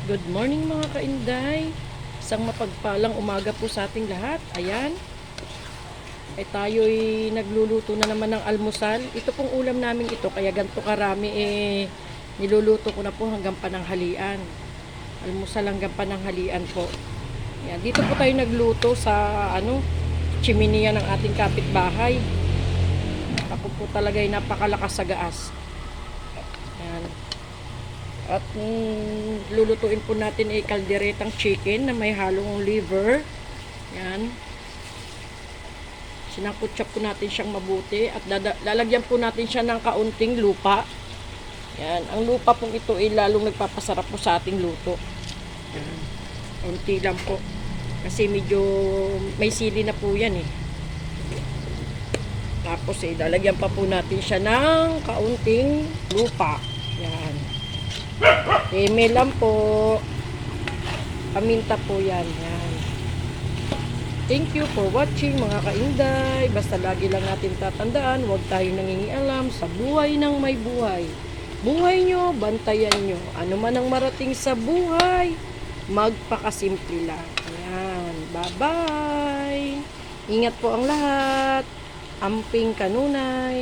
Good morning mga kainday. Isang mapagpalang umaga po sa ating lahat. Ayan. Ay tayo'y nagluluto na naman ng almusal. Ito pong ulam namin ito. Kaya ganito karami niluluto ko na po hanggang pananghalian. Almusal hanggang pananghalian po. Ayan. Dito po tayo nagluto sa chimney ng ating kapitbahay. Ako po talaga ay napakalakas sa gaas. Ayan. At lulutuin po natin ay kalderetang chicken na may halong liver. Yan. Sinangkutsak po natin siyang mabuti at lalagyan po natin siya ng kaunting lupa. Yan. Ang lupa pong ito ay lalong nagpapasarap po sa ating luto. Yan. Unti lang po. Kasi medyo may sili na po yan eh. Tapos lalagyan pa po natin siya ng kaunting lupa. Yan. Eme lang po. Paminta po yan. Yan. Thank you for watching mga kainday. Basta lagi lang natin tatandaan, huwag tayo nangingialam sa buhay ng may buhay. Buhay nyo, bantayan nyo. Ano man ang marating sa buhay, magpakasimple lang. Ayan. Bye-bye. Ingat po ang lahat. Amping kanunay.